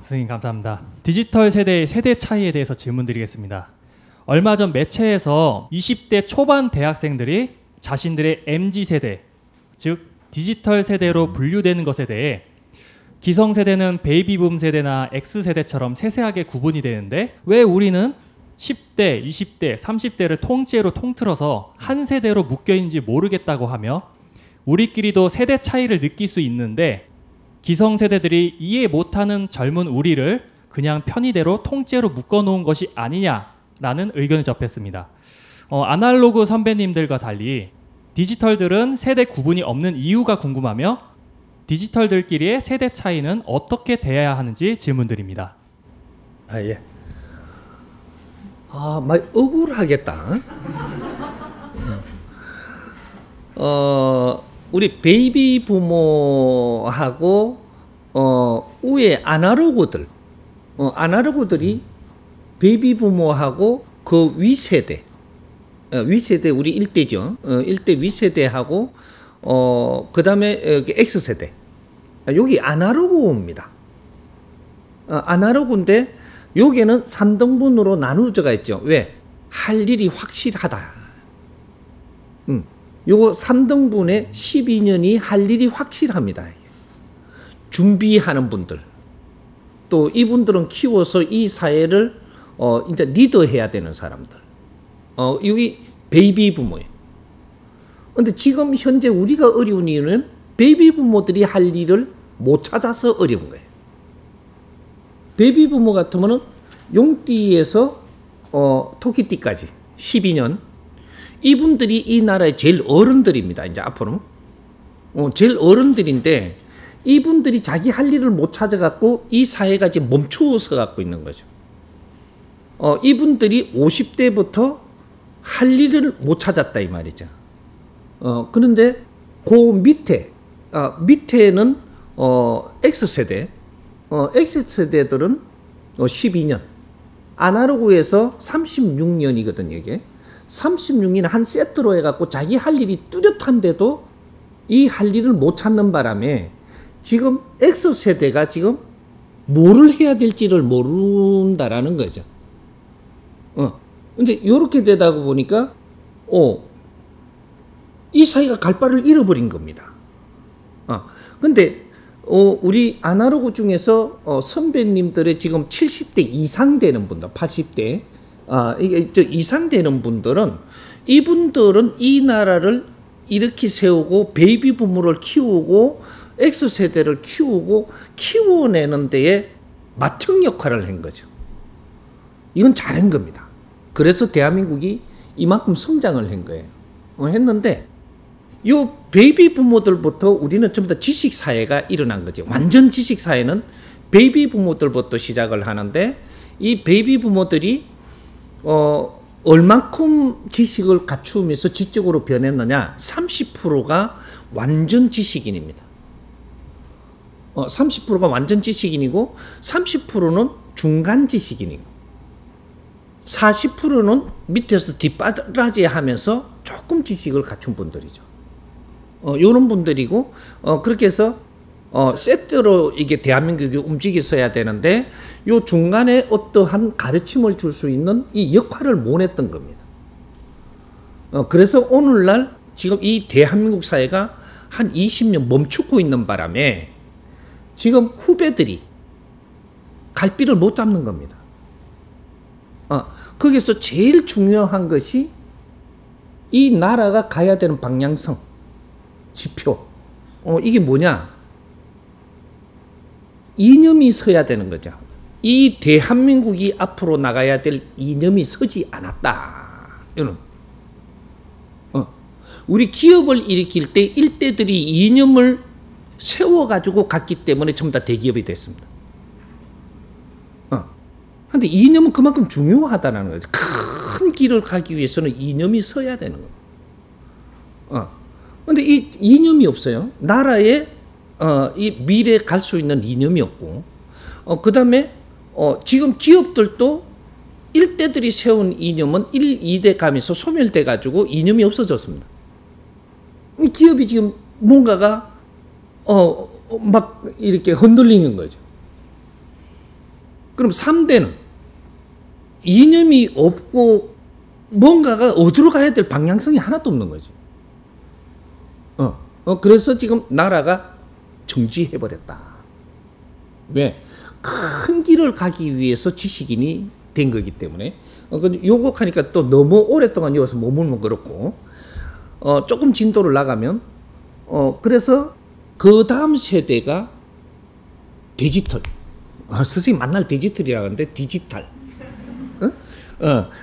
선생님 감사합니다. 디지털 세대의 세대 차이에 대해서 질문 드리겠습니다. 얼마 전 매체에서 20대 초반 대학생들이 자신들의 MZ세대, 즉 디지털 세대로 분류되는 것에 대해 기성세대는 베이비붐 세대나 X세대처럼 세세하게 구분이 되는데 왜 우리는 10대, 20대, 30대를 통째로 통틀어서 한 세대로 묶여있는지 모르겠다고 하며 우리끼리도 세대 차이를 느낄 수 있는데 기성세대들이 이해 못하는 젊은 우리를 그냥 편의대로 통째로 묶어놓은 것이 아니냐라는 의견을 접했습니다. 아날로그 선배님들과 달리 디지털들은 세대 구분이 없는 이유가 궁금하며 디지털들끼리의 세대 차이는 어떻게 돼야 하는지 질문드립니다. 예. 많이 억울하겠다. 우리 베이비 부모하고 위에 아날로그들이 베이비 부모하고 그 위세대 우리 1대죠. 1대 위세대하고 그 다음에 X세대. 여기 아날로그입니다. 아날로그인데 여기는 3등분으로 나누어져 있죠. 왜? 할 일이 확실하다. 요거 3등분에 12년이 할 일이 확실합니다. 준비하는 분들. 또 이분들은 키워서 이 사회를 이제 리더해야 되는 사람들. 여기 베이비 부모예요. 근데 지금 현재 우리가 어려운 이유는 베이비 부모들이 할 일을 못 찾아서 어려운 거예요. 베이비 부모 같으면은 용띠에서 토끼띠까지 12년. 이분들이 이 나라의 제일 어른들입니다. 이제 앞으로 제일 어른들인데 이분들이 자기 할 일을 못 찾아갖고 이 사회가 지금 멈추어서 갖고 있는 거죠. 이분들이 50대부터 할 일을 못 찾았다 이 말이죠. 그런데 그 밑에는 X세대, X세대들은 12년, 아날로그에서 36년이거든요. 이게 36년 한 세트로 해갖고 자기 할 일이 뚜렷한데도 이 할 일을 못 찾는 바람에 지금 X세대가 지금 뭐를 해야 될지를 모른다라는 거죠. 이제 이렇게 되다 보니까 이 사이가 갈 바를 잃어버린 겁니다. 근데 우리 아날로그 중에서 선배님들의 지금 70대 이상 되는 분들, 80대 이상 되는 분들은 이분들은 이 나라를 이렇게 세우고 베이비 부모를 키우고 X세대를 키워내는 데에 맏형 역할을 한 거죠. 이건 잘한 겁니다. 그래서 대한민국이 이만큼 성장을 한 거예요. 했는데 요 베이비 부모들부터 우리는 전부 다 지식사회가 일어난 거죠. 완전 지식사회는 베이비 부모들부터 시작을 하는데 이 베이비 부모들이 얼만큼 지식을 갖추면서 지적으로 변했느냐? 30%가 완전 지식인입니다. 30%가 완전 지식인이고 30%는 중간 지식인이고 40%는 밑에서 뒷바라지하면서 조금 지식을 갖춘 분들이죠. 이런 분들이고 그렇게 해서 세트로 이게 대한민국이 움직였어야 되는데 요 중간에 어떠한 가르침을 줄 수 있는 이 역할을 못 했던 겁니다. 그래서 오늘날 지금 이 대한민국 사회가 한 20년 멈추고 있는 바람에 지금 후배들이 갈 길을 못 잡는 겁니다. 거기서 제일 중요한 것이 이 나라가 가야 되는 방향성, 지표. 이게 뭐냐? 이념이 서야 되는 거죠. 이 대한민국이 앞으로 나가야 될 이념이 서지 않았다. 이런. 우리 기업을 일으킬 때 일대들이 이념을 세워가지고 갔기 때문에 전부 다 대기업이 됐습니다. 근데 이념은 그만큼 중요하다는 거죠. 큰 길을 가기 위해서는 이념이 서야 되는 거예요. 근데 이 이념이 없어요. 나라에 이 미래에 갈 수 있는 이념이 없고, 그 다음에 지금 기업들도 일대들이 세운 이념은 1, 2대 가면서 소멸돼 가지고 이념이 없어졌습니다. 이 기업이 지금 뭔가가 막 이렇게 흔들리는 거죠. 그럼 3대는 이념이 없고 뭔가가 어디로 가야 될 방향성이 하나도 없는 거지. 그래서 지금 나라가 정지해버렸다. 왜? 큰 길을 가기 위해서 지식인이 된 거기 때문에. 요거 하니까 또 너무 오랫동안 여기서 머물면 그렇고, 조금 진도를 나가면, 그래서 그 다음 세대가 디지털. 선생님 만날 디지털이라고 하는데, 디지털.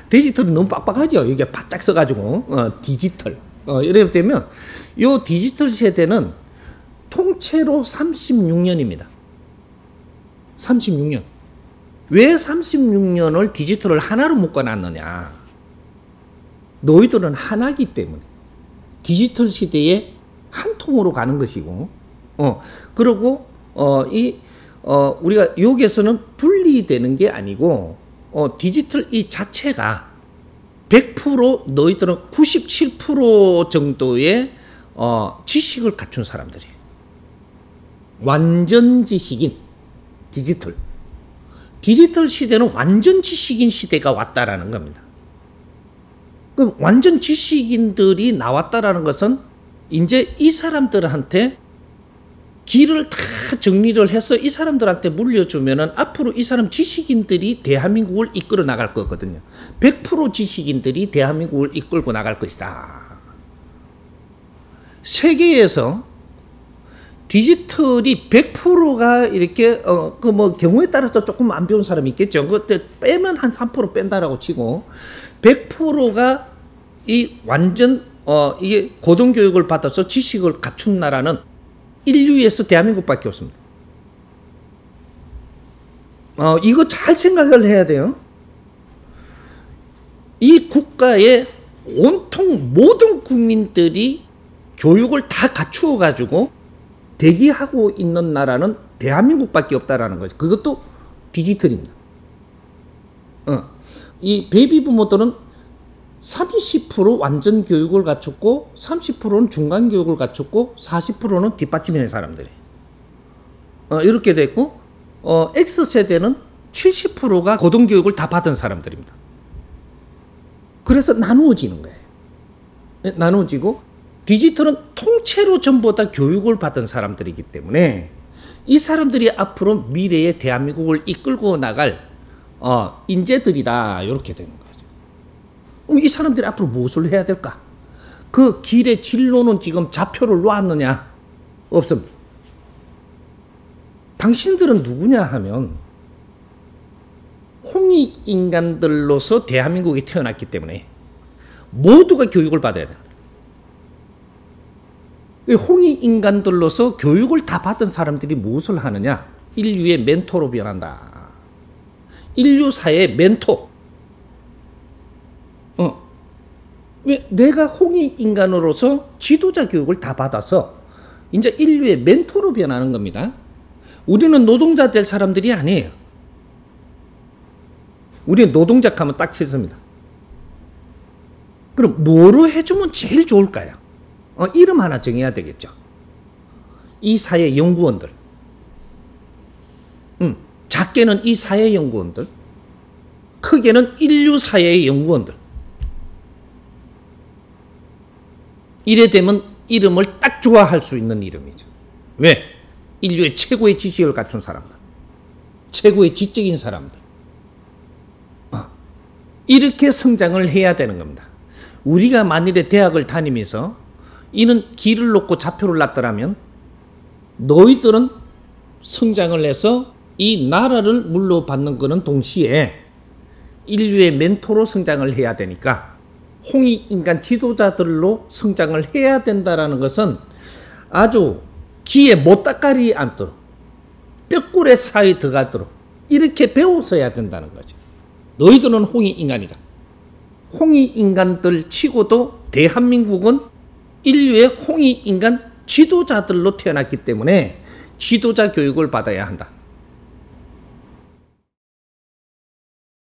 디지털은 너무 빡빡하죠. 이게 바짝 써가지고, 디지털. 이렇게 되면, 요 디지털 세대는 통째로 36년입니다. 36년. 왜 36년을 디지털을 하나로 묶어놨느냐. 너희들은 하나기 때문에. 디지털 시대에 한 통으로 가는 것이고, 그리고, 우리가 여기에서는 분리되는 게 아니고, 디지털 이 자체가 100% 너희들은 97% 정도의 지식을 갖춘 사람들이에요. 완전 지식인, 디지털. 디지털 시대는 완전 지식인 시대가 왔다라는 겁니다. 그럼 완전 지식인들이 나왔다라는 것은 이제 이 사람들한테 길을 다 정리를 해서 이 사람들한테 물려주면은 앞으로 이 사람 지식인들이 대한민국을 이끌어 나갈 거거든요. 100% 지식인들이 대한민국을 이끌고 나갈 것이다. 세계에서 디지털이 100%가 이렇게 경우에 따라서 조금 안 배운 사람이 있겠죠. 그때 빼면 한 3% 뺀다라고 치고 100%가 이 완전 이게 고등교육을 받아서 지식을 갖춘 나라는 인류에서 대한민국밖에 없습니다. 이거 잘 생각을 해야 돼요. 이 국가의 온통 모든 국민들이 교육을 다 갖추어 가지고 대기하고 있는 나라는 대한민국밖에 없다라는 거죠. 그것도 디지털입니다. 이 베이비 부모들은 30% 완전 교육을 갖췄고 30%는 중간 교육을 갖췄고 40%는 뒷받침하는 사람들이. 이렇게 됐고 X세대는 70%가 고등교육을 다 받은 사람들입니다. 그래서 나누어지는 거예요. 나누어지고 디지털은 통째로 전부 다 교육을 받은 사람들이기 때문에 이 사람들이 앞으로 미래의 대한민국을 이끌고 나갈 인재들이다. 이렇게 되는 거죠. 이 사람들이 앞으로 무엇을 해야 될까? 그 길의 진로는 지금 좌표를 놓았느냐? 없습니다. 당신들은 누구냐 하면 홍익인간들로서 대한민국에 태어났기 때문에 모두가 교육을 받아야 된다. 홍익인간들로서 교육을 다 받은 사람들이 무엇을 하느냐? 인류의 멘토로 변한다. 인류사의 멘토. 왜 내가 홍익인간으로서 지도자 교육을 다 받아서 이제 인류의 멘토로 변하는 겁니다. 우리는 노동자 될 사람들이 아니에요. 우리는 노동자 하면 딱 싫습니다. 그럼 뭐로 해주면 제일 좋을까요? 이름 하나 정해야 되겠죠. 이 사회 연구원들. 작게는 이 사회 연구원들. 크게는 인류 사회의 연구원들. 이래 되면 이름을 딱 좋아할 수 있는 이름이죠. 왜? 인류의 최고의 지식을 갖춘 사람들. 최고의 지적인 사람들. 이렇게 성장을 해야 되는 겁니다. 우리가 만일에 대학을 다니면서 이는 길을 놓고 좌표를 놨더라면 너희들은 성장을 해서 이 나라를 물려받는 것은 동시에 인류의 멘토로 성장을 해야 되니까 홍익인간 지도자들로 성장을 해야 된다는 것은 아주 귀에 못다깔이 않도록 뼈골에 사이 들어가도록 이렇게 배웠어야 된다는 거죠. 너희들은 홍익인간이다. 홍익인간들 치고도 대한민국은 인류의 홍익인간 지도자들로 태어났기 때문에 지도자 교육을 받아야 한다.